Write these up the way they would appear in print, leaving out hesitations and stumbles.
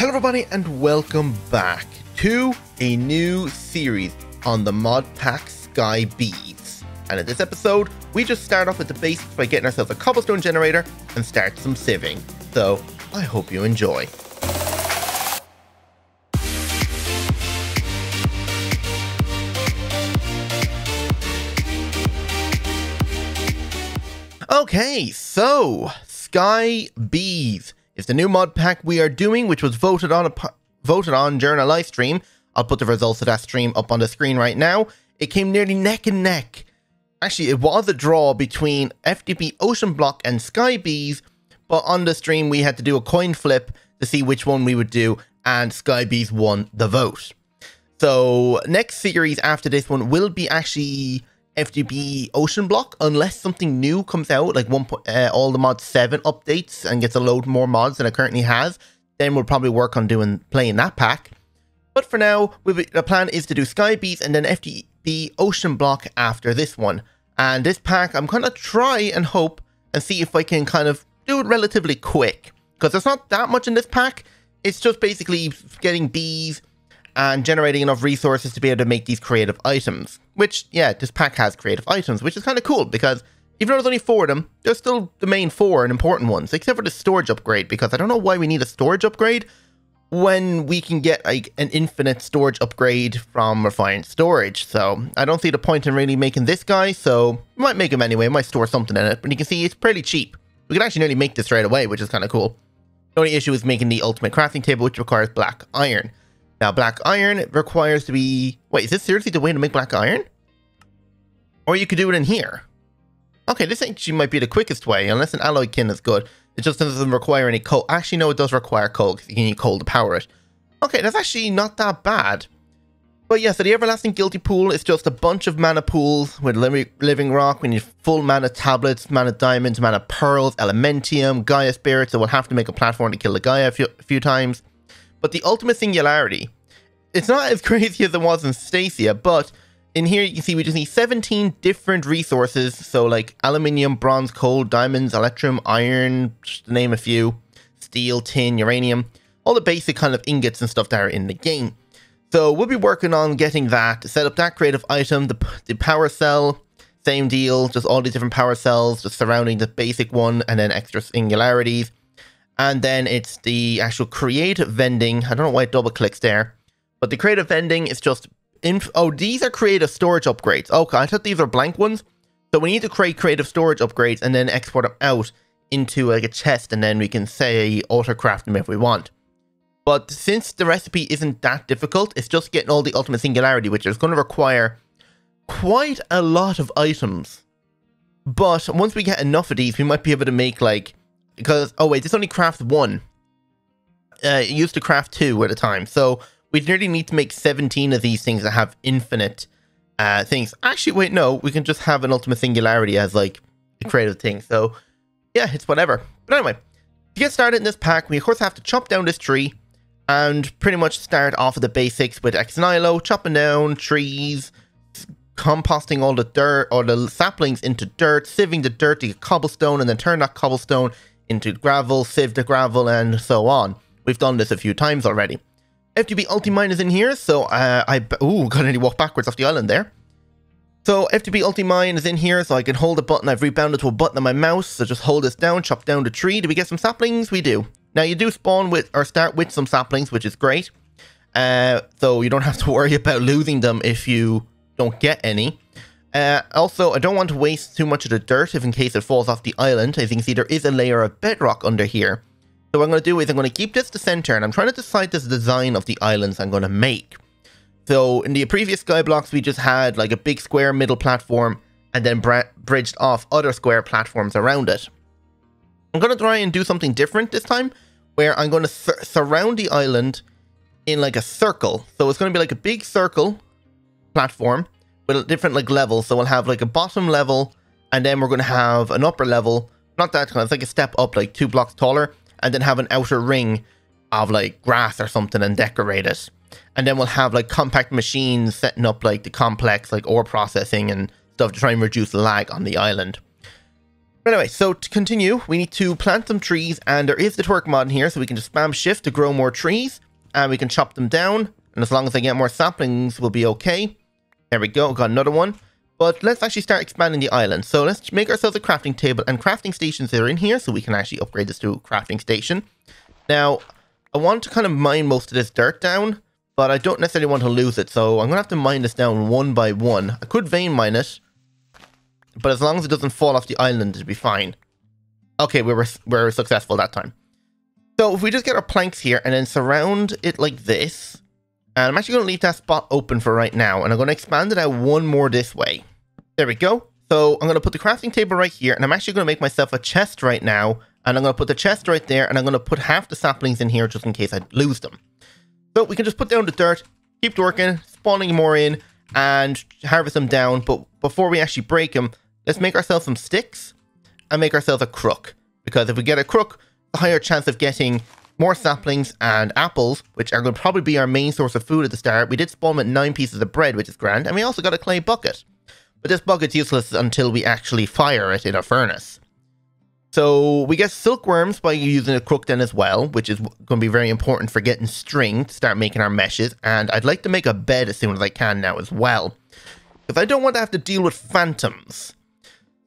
Hello everybody and welcome back to a new series on the modpack Skyblock. And in this episode, we just start off with the basics by getting ourselves a cobblestone generator and start some sieving. So, I hope you enjoy. Okay, so Skyblock is the new mod pack we are doing, which was voted on during a live stream. I'll put the results of that stream up on the screen right now. It came nearly neck and neck. Actually, it was a draw between FTP Ocean Block and Skyblock, but on the stream we had to do a coin flip to see which one we would do, and Skyblock won the vote. So next series after this one will be actually FTP Ocean Block, unless something new comes out, like all the mod 7 updates and gets a load more mods than it currently has. Then we'll probably work on playing that pack. But for now, the plan is to do Skyblock and then FTP Ocean Block after this one. And this pack, I'm gonna try and hope and see if I can kind of do it relatively quick, because there's not that much in this pack. It's just basically getting bees and generating enough resources to be able to make these creative items. Which, yeah, this pack has creative items, which is kind of cool, because even though there's only 4 of them, there's still the main 4 and important ones, except for the storage upgrade, because I don't know why we need a storage upgrade when we can get like an infinite storage upgrade from refined storage. So I don't see the point in really making this guy, so we might make him anyway. I might store something in it, but you can see it's pretty cheap. We can actually nearly make this right away, which is kind of cool. The only issue is making the ultimate crafting table, which requires black iron. Now, black iron requires to be... Wait, is this seriously the way to make black iron? Or you could do it in here. Okay, this actually might be the quickest way, unless an alloy kin is good. It just doesn't require any coal. Actually, no, it does require coal, because you need coal to power it. Okay, that's actually not that bad. But yeah, so the Everlasting Guilty Pool is just a bunch of mana pools with living rock. We need full mana tablets, mana diamonds, mana pearls, elementium, Gaia spirits, so we'll have to make a platform to kill the Gaia a few times. But the ultimate singularity, it's not as crazy as it was in Stacia, but in here you can see we just need 17 different resources. So like aluminium, bronze, coal, diamonds, electrum, iron, just to name a few, steel, tin, uranium, all the basic kind of ingots and stuff that are in the game. So we'll be working on getting that, to set up that creative item, the power cell, same deal, just all these different power cells just surrounding the basic one, and then extra singularities. And then it's the actual creative vending. I don't know why it double clicks there, but the creative vending is just oh, these are creative storage upgrades. Okay, I thought these are blank ones. So we need to create creative storage upgrades and then export them out into like a chest, and then we can say autocraft them if we want. But since the recipe isn't that difficult, it's just getting all the ultimate singularity, which is going to require quite a lot of items. But once we get enough of these, we might be able to make like... Because, oh wait, this only crafts 1. It used to craft 2 at a time. So we nearly need to make 17 of these things that have infinite things. Actually, wait, no. We can just have an ultimate singularity as like a creative thing. So yeah, it's whatever. But anyway, to get started in this pack, we of course have to chop down this tree and pretty much start off with the basics with ex nihilo, chopping down trees, composting all the dirt or the saplings into dirt, sieving the dirt to get cobblestone, and then turn that cobblestone into gravel, sieve the gravel, and so on. We've done this a few times already. FTP Ultimine is in here, so ooh, got nearly walk backwards off the island there. So FTP Ultimine is in here, so I can hold a button. I've rebounded to a button on my mouse, so just hold this down, chop down the tree. Do we get some saplings? We do. Now you do spawn with, or start with some saplings, which is great. So you don't have to worry about losing them if you don't get any. Also, I don't want to waste too much of the dirt if in case it falls off the island. As you can see, there is a layer of bedrock under here. So what I'm going to do is I'm going to keep this to center, and I'm trying to decide this design of the islands I'm going to make. So in the previous Skyblocks, we just had like a big square middle platform and then bridged off other square platforms around it. I'm going to try and do something different this time, where I'm going to surround the island in like a circle. So it's going to be like a big circle platform with different like levels. So we'll have like a bottom level, and then we're going to have an upper level, not that kind of, it's like a step up, like 2 blocks taller, and then have an outer ring of like grass or something and decorate it. And then we'll have like compact machines setting up like the complex like ore processing and stuff to try and reduce lag on the island. But anyway, so to continue, we need to plant some trees, and there is the twerk mod in here, so we can just spam shift to grow more trees, and we can chop them down, and as long as I get more saplings, we'll be okay. There we go, got another one. But let's actually start expanding the island. So let's make ourselves a crafting table, and crafting stations are in here, so we can actually upgrade this to a crafting station. Now, I want to kind of mine most of this dirt down, but I don't necessarily want to lose it, so I'm going to have to mine this down one by one. I could vein mine it, but as long as it doesn't fall off the island, it'll be fine. Okay, we were successful that time. So if we just get our planks here and then surround it like this, and I'm actually going to leave that spot open for right now, and I'm going to expand it out one more this way. There we go. So I'm going to put the crafting table right here, and I'm actually going to make myself a chest right now, and I'm going to put the chest right there, and I'm going to put half the saplings in here just in case I lose them. So we can just put down the dirt, keep working, spawning more in, and harvest them down, but before we actually break them, let's make ourselves some sticks and make ourselves a crook. Because if we get a crook, a higher chance of getting more saplings and apples, which are going to probably be our main source of food at the start. We did spawn with 9 pieces of bread, which is grand, and we also got a clay bucket. But this bucket's useless until we actually fire it in a furnace. So we get silkworms by using a crook then as well, which is going to be very important for getting string to start making our meshes. And I'd like to make a bed as soon as I can now as well, because I don't want to have to deal with phantoms.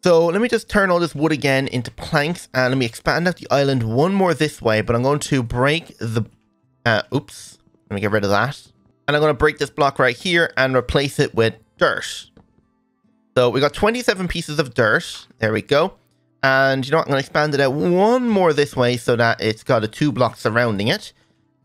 So let me just turn all this wood again into planks, and let me expand out the island one more this way, but I'm going to break the... oops. Let me get rid of that. And I'm going to break this block right here and replace it with dirt. So we got 27 pieces of dirt. There we go. And you know what? I'm going to expand it out one more this way so that it's got a 2 blocks surrounding it.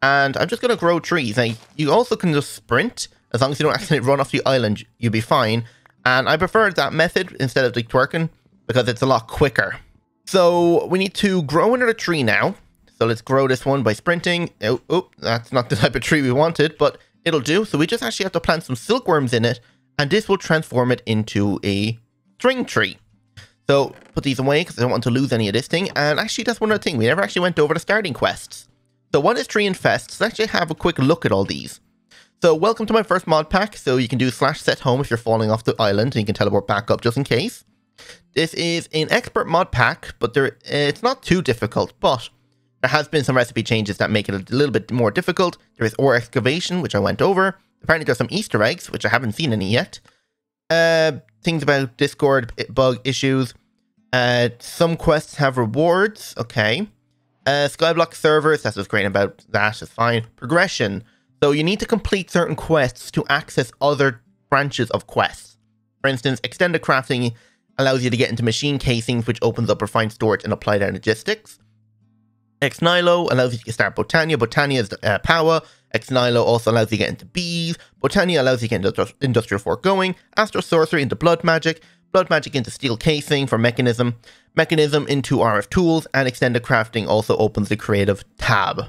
And I'm just going to grow trees. Now, you also can just sprint. As long as you don't accidentally run off the island, you'll be fine. And I prefer that method instead of the twerking because it's a lot quicker. So we need to grow another tree now. So let's grow this one by sprinting. Oh, that's not the type of tree we wanted, but it'll do. So we just actually have to plant some silkworms in it, and this will transform it into a string tree. So put these away because I don't want to lose any of this thing. And actually, that's one other thing. We never actually went over the starting quests. So what is tree infests? Let's actually have a quick look at all these. So welcome to my first mod pack. So you can do /set home if you're falling off the island, and you can teleport back up just in case. This is an expert mod pack, but it's not too difficult, but there has been some recipe changes that make it a little bit more difficult. There is ore excavation, which I went over. Apparently there's some Easter eggs, which I haven't seen any yet. Things about Discord bug issues. Some quests have rewards. Okay. Skyblock servers, that's what's great about that, is fine. Progression. So you need to complete certain quests to access other branches of quests. For instance, extended crafting allows you to get into machine casings, which opens up refined storage and applied logistics. Ex-Nihilo allows you to start Botania. Botania is powah. Ex-Nihilo also allows you to get into bees. Botania allows you to get into industrial foregoing. Astral sorcery into blood magic. Blood magic into steel casing for mekanism. Mekanism into RF tools. And extended crafting also opens the creative tab.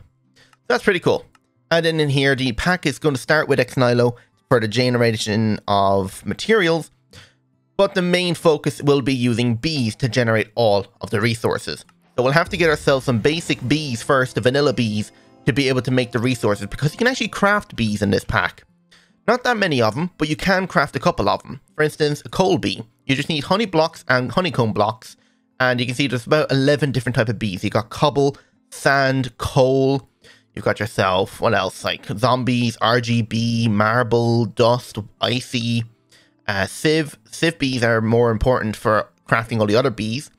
That's pretty cool. And then in here, the pack is going to start with Ex-Nihilo for the generation of materials. But the main focus will be using bees to generate all of the resources. So we'll have to get ourselves some basic bees first, the vanilla bees, to be able to make the resources, because you can actually craft bees in this pack. Not that many of them, but you can craft a couple of them. For instance, a coal bee. You just need honey blocks and honeycomb blocks, and you can see there's about 11 different types of bees. You got cobble, sand, coal. You've got yourself, what else? Like zombies, RGB, marble, dust, icy, sieve. Sieve bees are more important for crafting all the other bees.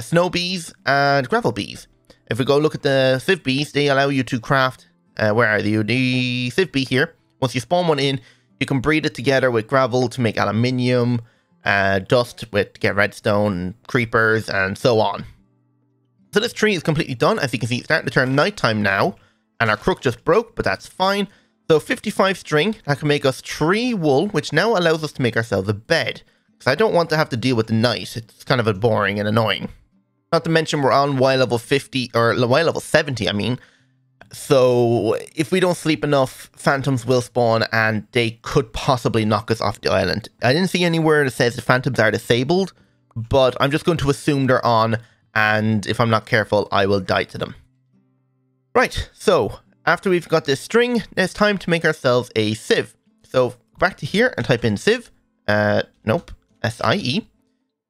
Snow bees and gravel bees. If we go look at the sieve bees, they allow you to craft, where are you? The sieve bee here. Once you spawn one in, you can breed it together with gravel to make aluminium, dust to get redstone, creepers, and so on. So this tree is completely done. As you can see, it's starting to turn nighttime now, and our crook just broke, but that's fine. So 55 string, that can make us 3 wool, which now allows us to make ourselves a bed. Because I don't want to have to deal with the night. It's kind of boring and annoying. Not to mention we're on Y level 50, or Y level 70, I mean. So if we don't sleep enough, phantoms will spawn and they could possibly knock us off the island. I didn't see anywhere that says the phantoms are disabled, but I'm just going to assume they're on, and if I'm not careful, I will die to them. Right, so after we've got this string, it's time to make ourselves a sieve. So back to here and type in sieve. Nope, S-I-E.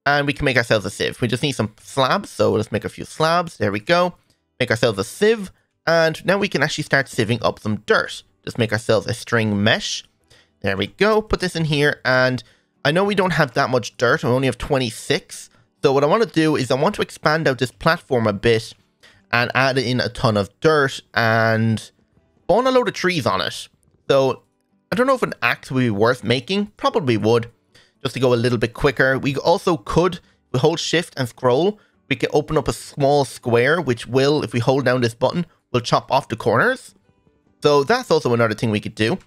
And we can make ourselves a sieve. We just need some slabs, so let's make a few slabs. There we go. Make ourselves a sieve, and now we can actually start sieving up some dirt. Just make ourselves a string mesh. There we go. Put this in here, and I know we don't have that much dirt. We only have 26. So what I want to do is I want to expand out this platform a bit and add in a ton of dirt and spawn a load of trees on it. So I don't know if an axe would be worth making. Probably would, just to go a little bit quicker. We also could, we hold shift and scroll, we can open up a small square, which will, if we hold down this button, will chop off the corners. So that's also another thing we could do.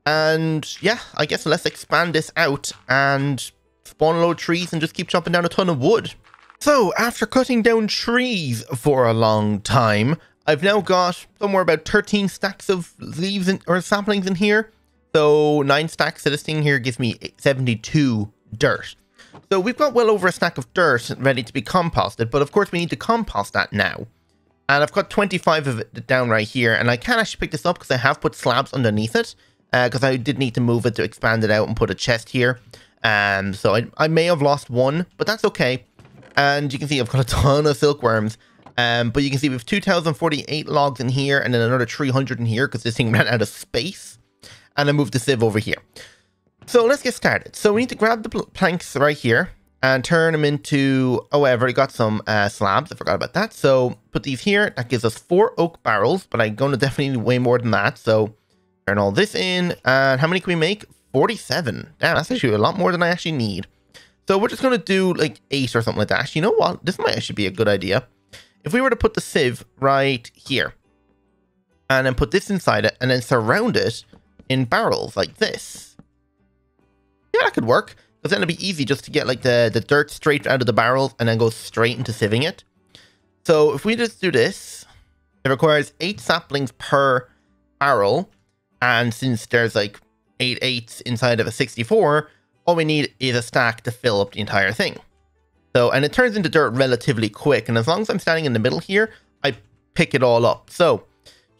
And yeah, I guess let's expand this out and spawn a load of trees and just keep chopping down a ton of wood. So after cutting down trees for a long time, I've now got somewhere about 13 stacks of leaves or saplings in here. So 9 stacks of this thing here gives me 72 dirt. So we've got well over a stack of dirt ready to be composted, but of course we need to compost that now. And I've got 25 of it down right here, and I can actually pick this up because I have put slabs underneath it, because I did need to move it to expand it out and put a chest here. So I may have lost one, but that's okay. And you can see I've got a ton of silkworms. But you can see we have 2,048 logs in here, and then another 300 in here because this thing ran out of space. And I moved the sieve over here. So let's get started. So we need to grab the planks right here and turn them into... Oh, I've already got some slabs. I forgot about that. So put these here. That gives us 4 oak barrels, but I'm going to definitely need way more than that. So turn all this in. And how many can we make? 47. Damn, that's actually a lot more than I actually need. So we're just going to do like 8 or something like that. Actually, you know what? This might actually be a good idea. If we were to put the sieve right here and then put this inside it and then surround it in barrels like this. Yeah, that could work, because then it'd be easy just to get like the dirt straight out of the barrels and then go straight into sieving it. So if we just do this, it requires 8 saplings per barrel, and since there's like 8 8s inside of a 64, all we need is a stack to fill up the entire thing. So, and it turns into dirt relatively quick, and as long as I'm standing in the middle here, I pick it all up. So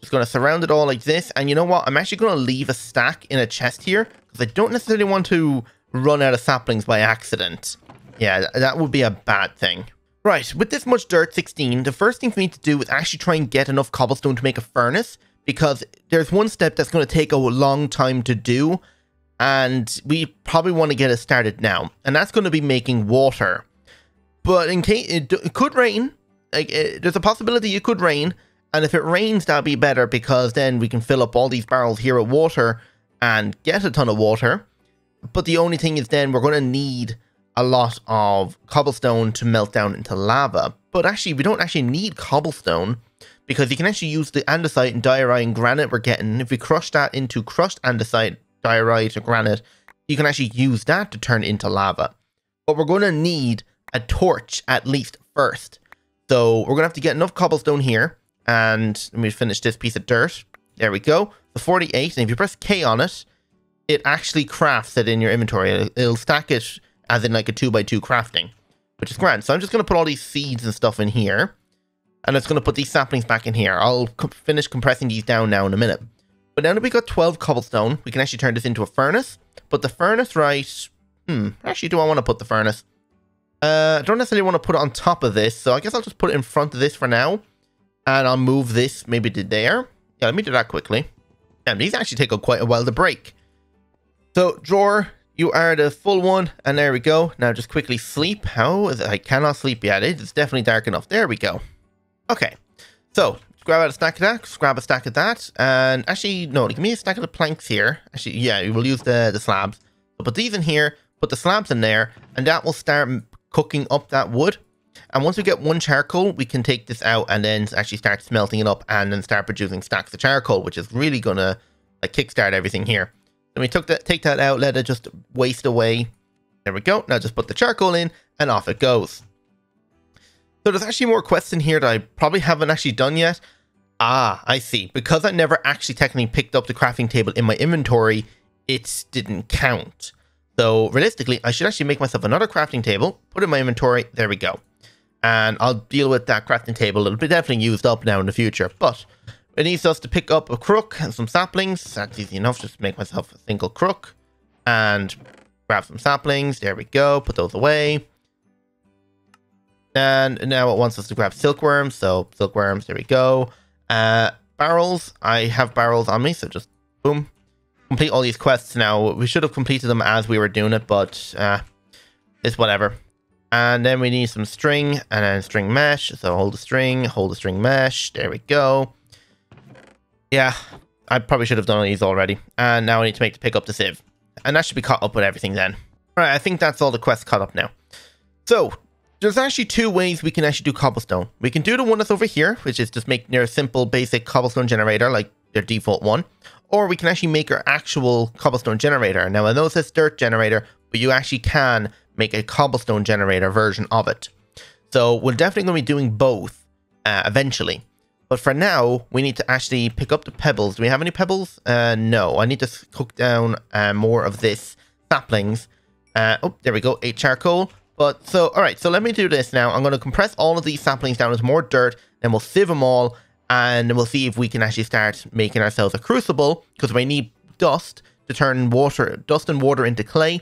just going to surround it all like this. And you know what? I'm actually going to leave a stack in a chest here because I don't necessarily want to run out of saplings by accident. Yeah, that would be a bad thing. Right, with this much dirt, 16, the first thing we need to do is actually try and get enough cobblestone to make a furnace, because there's one step that's going to take a long time to do, and we probably want to get it started now. And that's going to be making water. But in case it could rain, like there's a possibility it could rain. And if it rains, that'll be better, because then we can fill up all these barrels here with water and get a ton of water. But the only thing is then we're going to need a lot of cobblestone to melt down into lava. But actually, we don't actually need cobblestone, because you can actually use the andesite and diorite and granite we're getting. If we crush that into crushed andesite, diorite, or granite, you can actually use that to turn into lava. But we're going to need a torch at least first. So we're going to have to get enough cobblestone here. And let me finish this piece of dirt. There we go. The 48. And if you press K on it, it actually crafts it in your inventory. It'll stack it as in like a 2x2 crafting, which is grand. So I'm just going to put all these seeds and stuff in here. And it's going to put these saplings back in here. I'll finish compressing these down now in a minute. But now that we got 12 cobblestone, we can actually turn this into a furnace. But the furnace, right... Actually, do I want to put the furnace? I don't necessarily want to put it on top of this. So I guess I'll just put it in front of this for now. And I'll move this maybe to there. Yeah, let me do that quickly. Damn, these actually take quite a while to break. So, drawer, you are the full one. And there we go. Now just quickly sleep. How is it? I cannot sleep yet. It's definitely dark enough. There we go. Okay. So, grab out a stack of that. Grab a stack of that. And actually, no, give me a stack of the planks here. Actually, yeah, we'll use the slabs. So put these in here. Put the slabs in there. And that will start cooking up that wood. And once we get 1 charcoal, we can take this out and then actually start smelting it up and then start producing stacks of charcoal, which is really going to like kickstart everything here. Then we take that out, let it just waste away. There we go. Now just put the charcoal in and off it goes. So there's actually more quests in here that I probably haven't actually done yet. Ah, I see. Because I never actually technically picked up the crafting table in my inventory, it didn't count. So realistically, I should actually make myself another crafting table, put it in my inventory. There we go. And I'll deal with that crafting table. It'll be definitely used up now in the future. But it needs us to pick up a crook and some saplings. That's easy enough. Just make myself a single crook. And grab some saplings. There we go. Put those away. And now it wants us to grab silkworms. So silkworms, there we go. Barrels. I have barrels on me, so just boom. Complete all these quests now. We should have completed them as we were doing it, but it's whatever. And then we need some string and then string mesh. So hold the string mesh. There we go. Yeah, I probably should have done these already. And now I need to pick up the sieve. And that should be caught up with everything then. All right, I think that's all the quests caught up now. So there's actually two ways we can actually do cobblestone. We can do the one that's over here, which is just making their simple basic cobblestone generator like their default one. Or we can actually make our actual cobblestone generator. Now I know it says dirt generator, but you actually can make a cobblestone generator version of it. So we're definitely going to be doing both eventually. But for now, we need to actually pick up the pebbles. Do we have any pebbles? No, I need to cook down more of this saplings. Oh, there we go, 8 charcoal. But so, all right, so let me do this now. I'm going to compress all of these saplings down into more dirt, then we'll sieve them all, and we'll see if we can actually start making ourselves a crucible, because we need dust to turn dust and water into clay.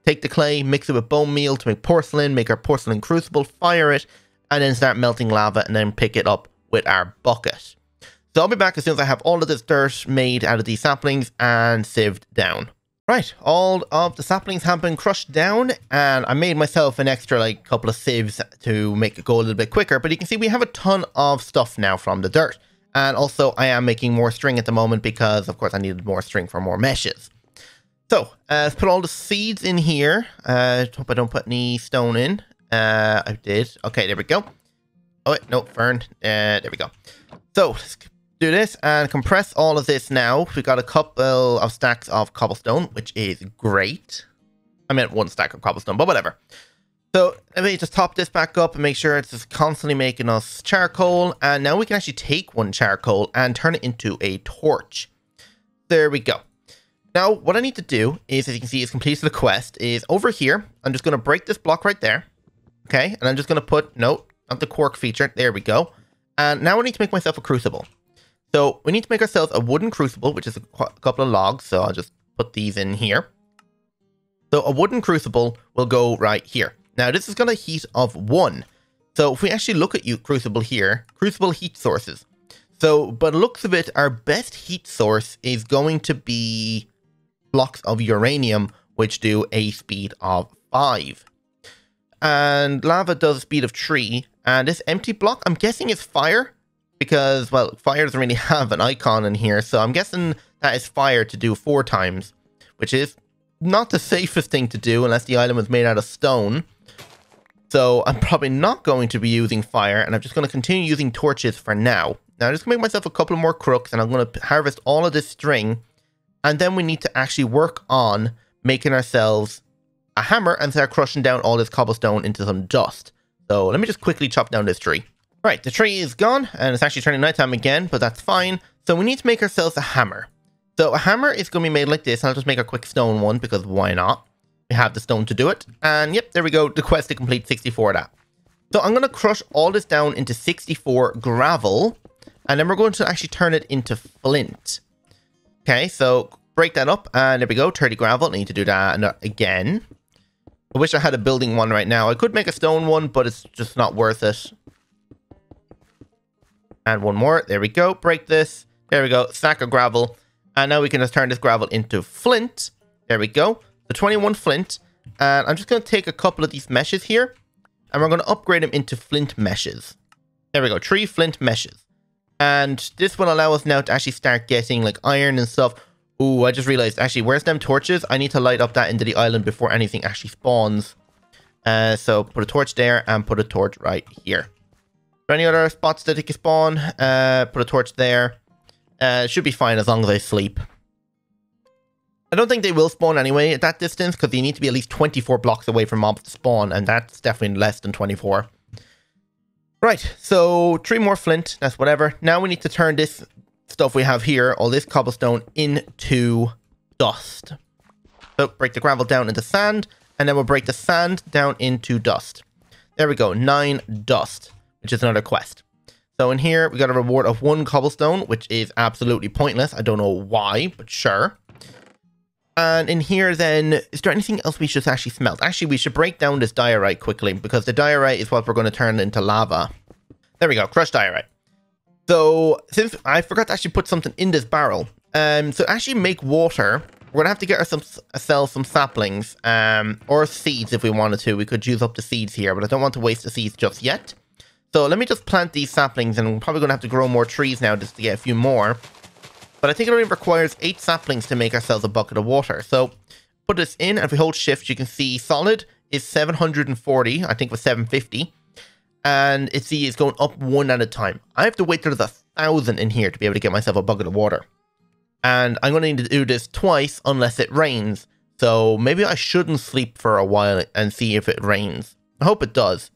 Take the clay, mix it with bone meal to make porcelain, make our porcelain crucible, fire it, and then start melting lava, and then pick it up with our bucket. So I'll be back as soon as I have all of this dirt made out of these saplings and sieved down. Right, all of the saplings have been crushed down, and I made myself an extra like couple of sieves to make it go a little bit quicker, but you can see we have a ton of stuff now from the dirt. And also I am making more string at the moment because of course I needed more string for more meshes. So let's put all the seeds in here. Hope I don't put any stone in. I did. Okay, there we go. Oh wait, no, fern. There we go. So let's do this and compress all of this now. We've got a couple of stacks of cobblestone, which is great. I meant one stack of cobblestone, but whatever. So let me just top this back up and make sure it's just constantly making us charcoal. And now we can actually take one charcoal and turn it into a torch. There we go. Now what I need to do is, as you can see, is complete the quest is over here. I'm just going to break this block right there. Okay, and I'm just going to put, no, not the quark feature. There we go. And now I need to make myself a crucible. So we need to make ourselves a wooden crucible, which is a couple of logs. So I'll just put these in here. So a wooden crucible will go right here. Now this is going to heat of 1. So if we actually look at crucible here, crucible heat sources. So by the looks of it, our best heat source is going to be blocks of uranium, which do a speed of 5. And lava does a speed of 3. And this empty block, I'm guessing is fire. Because, well, fire doesn't really have an icon in here. So I'm guessing that is fire to do 4 times. Which is not the safest thing to do unless the item is made out of stone. So I'm probably not going to be using fire. And I'm just going to continue using torches for now. Now I'm just going to make myself a couple more crooks. And I'm going to harvest all of this string. And then we need to actually work on making ourselves a hammer and start crushing down all this cobblestone into some dust. So let me just quickly chop down this tree. Right, the tree is gone, and it's actually turning nighttime again, but that's fine. So we need to make ourselves a hammer. So a hammer is going to be made like this, and I'll just make a quick stone one, because why not? We have the stone to do it. And yep, there we go, the quest to complete 64 of that. So I'm going to crush all this down into 64 gravel, and then we're going to actually turn it into flint. Okay, so break that up, and there we go, 30 gravel. I need to do that again. I wish I had a building one right now. I could make a stone one, but it's just not worth it. And one more. There we go. Break this. There we go. Stack of gravel. And now we can just turn this gravel into flint. There we go. So 21 flint. And I'm just going to take a couple of these meshes here. And we're going to upgrade them into flint meshes. There we go. 3 flint meshes. And this will allow us now to actually start getting like iron and stuff. Ooh, I just realized. Actually, where's them torches? I need to light up that into the island before anything actually spawns. So put a torch there and put a torch right here. Any other spots that it can spawn? Put a torch there. It should be fine as long as I sleep. I don't think they will spawn anyway at that distance, because you need to be at least 24 blocks away from mobs to spawn, and that's definitely less than 24. Right, so 3 more flint, that's whatever. Now we need to turn this stuff we have here, all this cobblestone, into dust. So break the gravel down into sand, and then we'll break the sand down into dust. There we go, 9 dust. Which is another quest. So in here, we got a reward of 1 cobblestone, which is absolutely pointless. I don't know why, but sure. And in here then, is there anything else we should actually smelt? Actually, we should break down this diorite quickly, because the diorite is what we're going to turn into lava. There we go, crushed diorite. So, since I forgot to actually put something in this barrel, so actually make water, we're going to have to get ourselves some saplings, or seeds if we wanted to. We could use up the seeds here, but I don't want to waste the seeds just yet. So let me just plant these saplings, and we're probably going to have to grow more trees now just to get a few more. But I think it only requires 8 saplings to make ourselves a bucket of water. So put this in, and if we hold shift, you can see solid is 740, I think it was 750. And it's is going up 1 at a time. I have to wait till there's 1,000 in here to be able to get myself a bucket of water. And I'm going to need to do this twice unless it rains. So maybe I shouldn't sleep for a while and see if it rains. I hope it does.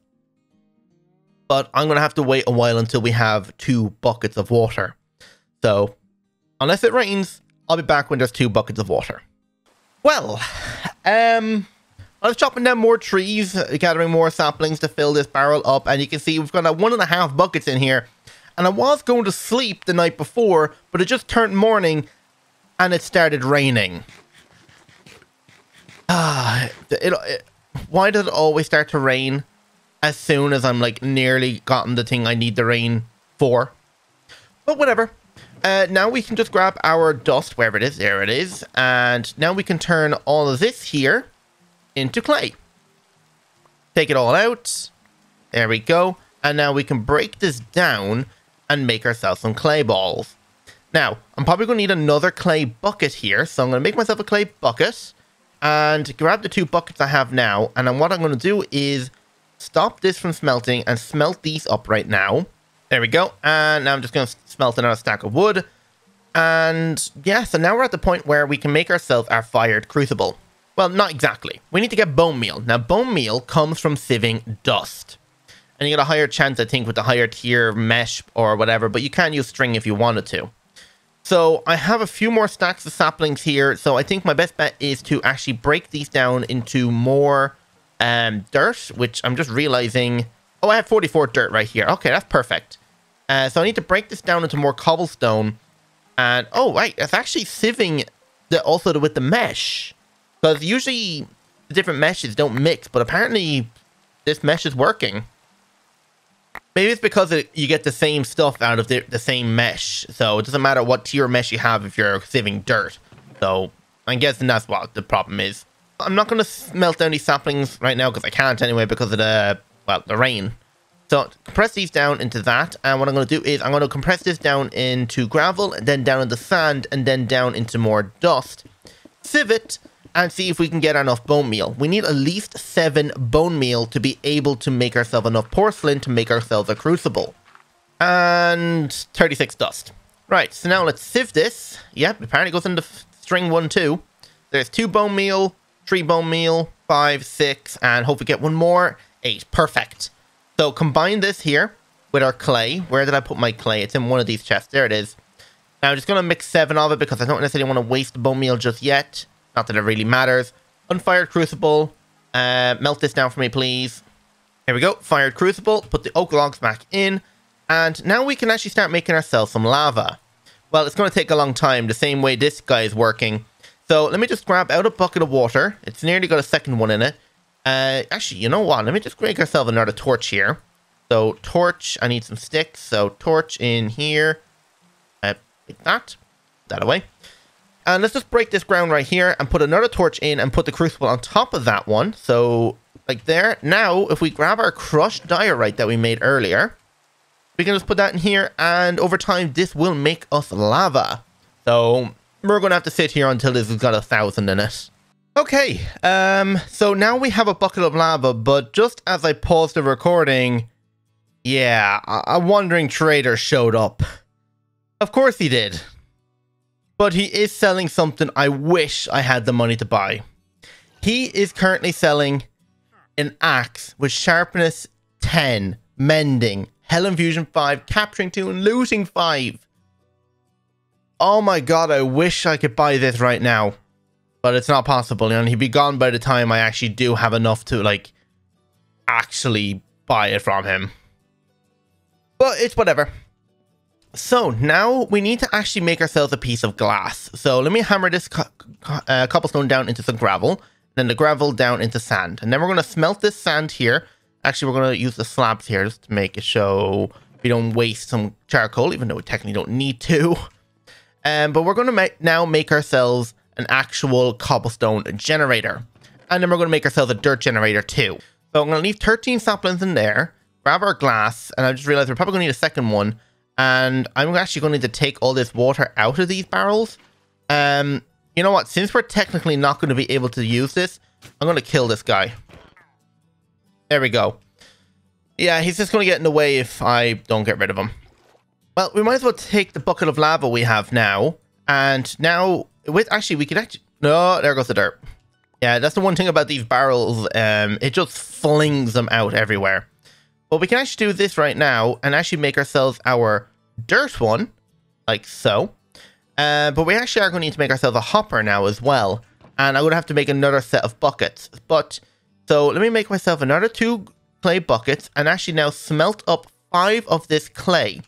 But I'm going to have to wait a while until we have 2 buckets of water. So unless it rains, I'll be back when there's 2 buckets of water. Well, I was chopping down more trees, gathering more saplings to fill this barrel up, and you can see we've got 1.5 buckets in here. And I was going to sleep the night before, but it just turned morning, and it started raining. Why does it always start to rain as soon as I'm like nearly gotten the thing I need the rain for? But whatever. Now we can just grab our dust, wherever it is, there it is, and now we can turn all of this here into clay. Take it all out. There we go. And now we can break this down and make ourselves some clay balls. Now, I'm probably going to need another clay bucket here, so I'm going to make myself a clay bucket and grab the 2 buckets I have now, and then what I'm going to do is stop this from smelting and smelt these up right now. There we go. And now I'm just going to smelt another stack of wood. And yeah, so now we're at the point where we can make ourselves our fired crucible. Well, not exactly. We need to get bone meal. Now, bone meal comes from sieving dust. And you get a higher chance, I think, with the higher tier mesh or whatever, but you can use string if you wanted to. So I have a few more stacks of saplings here, so I think my best bet is to actually break these down into more dirt, which I'm just realizing... Oh, I have 44 dirt right here. Okay, that's perfect. So I need to break this down into more cobblestone. And, oh, right, it's actually sieving also with the mesh. Because usually the different meshes don't mix, but apparently this mesh is working. Maybe it's because you get the same stuff out of the same mesh. So it doesn't matter what tier mesh you have if you're sieving dirt. So I'm guessing that's what the problem is. I'm not going to melt down these saplings right now because I can't anyway because of the rain. So compress these down into that, and what I'm going to do is I'm going to compress this down into gravel, and then down into sand, and then down into more dust. Sieve it, and see if we can get enough bone meal. We need at least 7 bone meal to be able to make ourselves enough porcelain to make ourselves a crucible. And 36 dust. Right, so now let's sieve this. Yep, apparently it goes into string 1 too. There's 2 bone meal, 3 bone meal, 5, 6, and hope we get 1 more. 8, perfect. So combine this here with our clay. Where did I put my clay? It's in one of these chests. There it is. Now I'm just going to mix 7 of it because I don't necessarily want to waste the bone meal just yet. Not that it really matters. Unfired crucible. Melt this down for me, please. Here we go. Fired crucible. Put the oak logs back in. And now we can actually start making ourselves some lava. Well, it's going to take a long time, the same way this guy is working. So let me just grab out a bucket of water. It's nearly got a second one in it. Actually, you know what? Let me just make ourselves another torch here. So, torch. I need some sticks. So, torch in here. Like that. That away. And let's just break this ground right here and put another torch in and put the crucible on top of that one. So, like there. Now, if we grab our crushed diorite that we made earlier, we can just put that in here. And over time, this will make us lava. So, we're going to have to sit here until this has got 1,000 in it. Okay, so now we have a bucket of lava, but just as I paused the recording, yeah, a wandering trader showed up. Of course he did. But he is selling something I wish I had the money to buy. He is currently selling an axe with sharpness 10, mending, hell infusion 5, capturing 2, and looting 5. Oh my god, I wish I could buy this right now. But it's not possible, and he'd be gone by the time I actually do have enough to, like, actually buy it from him. But it's whatever. So now we need to actually make ourselves a piece of glass. So let me hammer this cobblestone down into some gravel, then the gravel down into sand. And then we're going to smelt this sand here. Actually, we're going to use the slabs here just to make it show we don't waste some charcoal, even though we technically don't need to. But we're going to now make ourselves an actual cobblestone generator. And then we're going to make ourselves a dirt generator too. So I'm going to leave 13 saplings in there, grab our glass, and I just realized we're probably going to need a second one. And I'm actually going to need to take all this water out of these barrels. You know what? Since we're technically not going to be able to use this, I'm going to kill this guy. There we go. Yeah, he's just going to get in the way if I don't get rid of him. Well, we might as well take the bucket of lava we have now. And now, actually, we could actually... No, there goes the dirt. Yeah, that's the one thing about these barrels. It just flings them out everywhere. But we can actually do this right now and actually make ourselves our dirt one, like so. But we actually are going to need to make ourselves a hopper now as well. And I'm going to have to make another set of buckets. So let me make myself another 2 clay buckets and actually now smelt up 5 of this clay.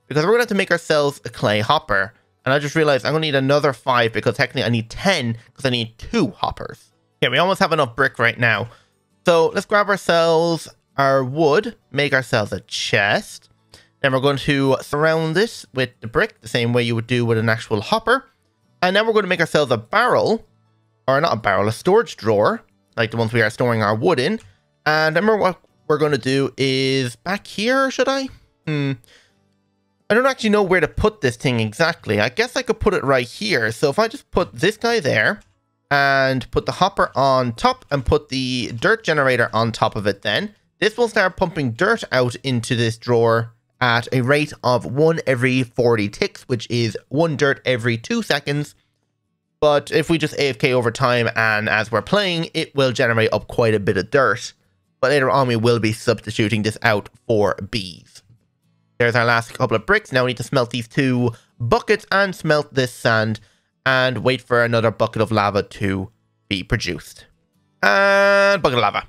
Because we're going to have to make ourselves a clay hopper. And I just realized I'm going to need another 5 because technically I need 10 because I need 2 hoppers. Okay, we almost have enough brick right now. So let's grab ourselves our wood, make ourselves a chest. Then we're going to surround this with the brick, the same way you would do with an actual hopper. And then we're going to make ourselves a barrel, or not a barrel, a storage drawer, like the ones we are storing our wood in. And remember what we're going to do is back here, should I? I don't actually know where to put this thing exactly. I guess I could put it right here. So if I just put this guy there and put the hopper on top and put the dirt generator on top of it then, this will start pumping dirt out into this drawer at a rate of 1 every 40 ticks, which is 1 dirt every 2 seconds. But if we just AFK over time and as we're playing, it will generate up quite a bit of dirt. But later on, we will be substituting this out for bees. There's our last couple of bricks. Now we need to smelt these 2 buckets and smelt this sand and wait for another bucket of lava to be produced. And bucket of lava.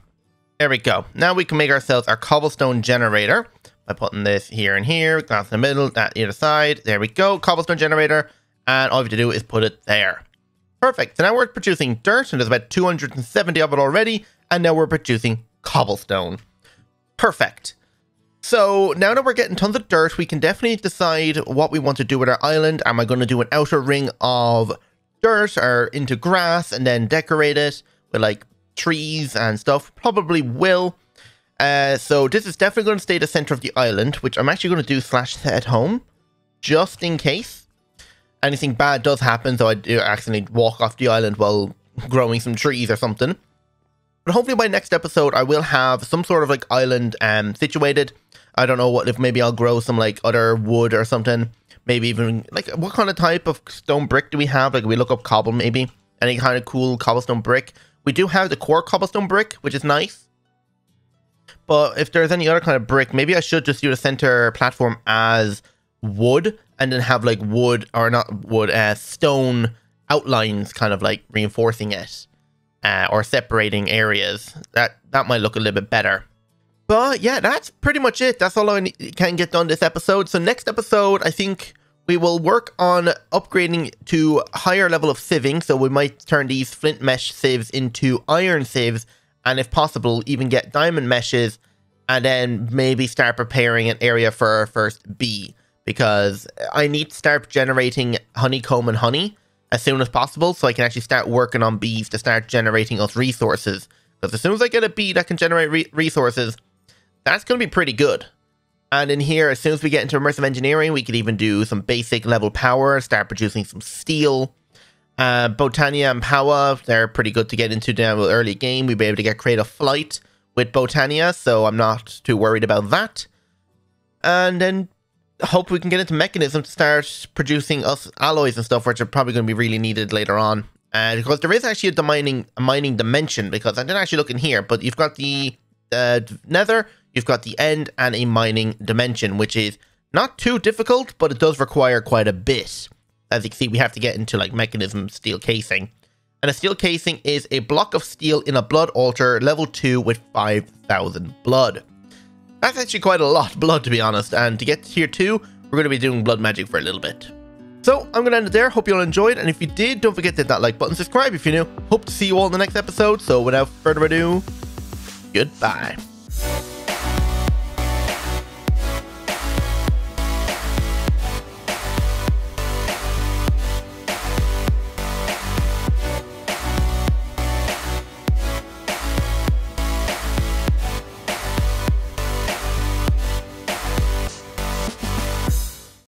There we go. Now we can make ourselves our cobblestone generator by putting this here and here, glass in the middle, that either side. There we go, cobblestone generator. And all we have to do is put it there. Perfect. So now we're producing dirt, and there's about 270 of it already. And now we're producing cobblestone. Perfect. So now that we're getting tons of dirt, we can definitely decide what we want to do with our island. Am I going to do an outer ring of dirt or into grass and then decorate it with like trees and stuff? Probably will. So this is definitely going to stay the center of the island, which I'm actually going to do /set home just in case anything bad does happen. So I do accidentally walk off the island while growing some trees or something. But hopefully by next episode, I will have some sort of like island situated. I don't know what, if maybe I'll grow some like other wood or something. Maybe even like what kind of type of stone brick do we have? Like we look up cobble maybe. Any kind of cool cobblestone brick. We do have the core cobblestone brick, which is nice. But if there's any other kind of brick, maybe I should just do the center platform as wood and then have like wood or not wood, stone outlines kind of like reinforcing it or separating areas. That might look a little bit better. But yeah, that's pretty much it. That's all I can get done this episode. So next episode, I think we will work on upgrading to a higher level of sieving. So we might turn these flint mesh sieves into iron sieves. And if possible, even get diamond meshes. And then maybe start preparing an area for our first bee. Because I need to start generating honeycomb and honey as soon as possible. So I can actually start working on bees to start generating us resources. Because as soon as I get a bee that can generate resources, that's going to be pretty good. And in here, as soon as we get into immersive engineering, we could even do some basic level power, start producing some steel. Botania and powah, they're pretty good to get into down the early game. We'll be able to get creative flight with botania, so I'm not too worried about that. And then hope we can get into mekanism to start producing us alloys and stuff, which are probably going to be really needed later on. Because there is actually a mining dimension, because I didn't actually look in here, but you've got the nether, you've got the end, and a mining dimension, which is not too difficult, but it does require quite a bit. As you can see, we have to get into like mekanism steel casing. And a steel casing is a block of steel in a blood altar, level 2 with 5,000 blood. That's actually quite a lot of blood, to be honest. And to get to tier 2, we're we're going to be doing blood magic for a little bit. So I'm going to end it there. Hope you all enjoyed. And if you did, don't forget to hit that like button, subscribe if you're new. Hope to see you all in the next episode. So without further ado, goodbye.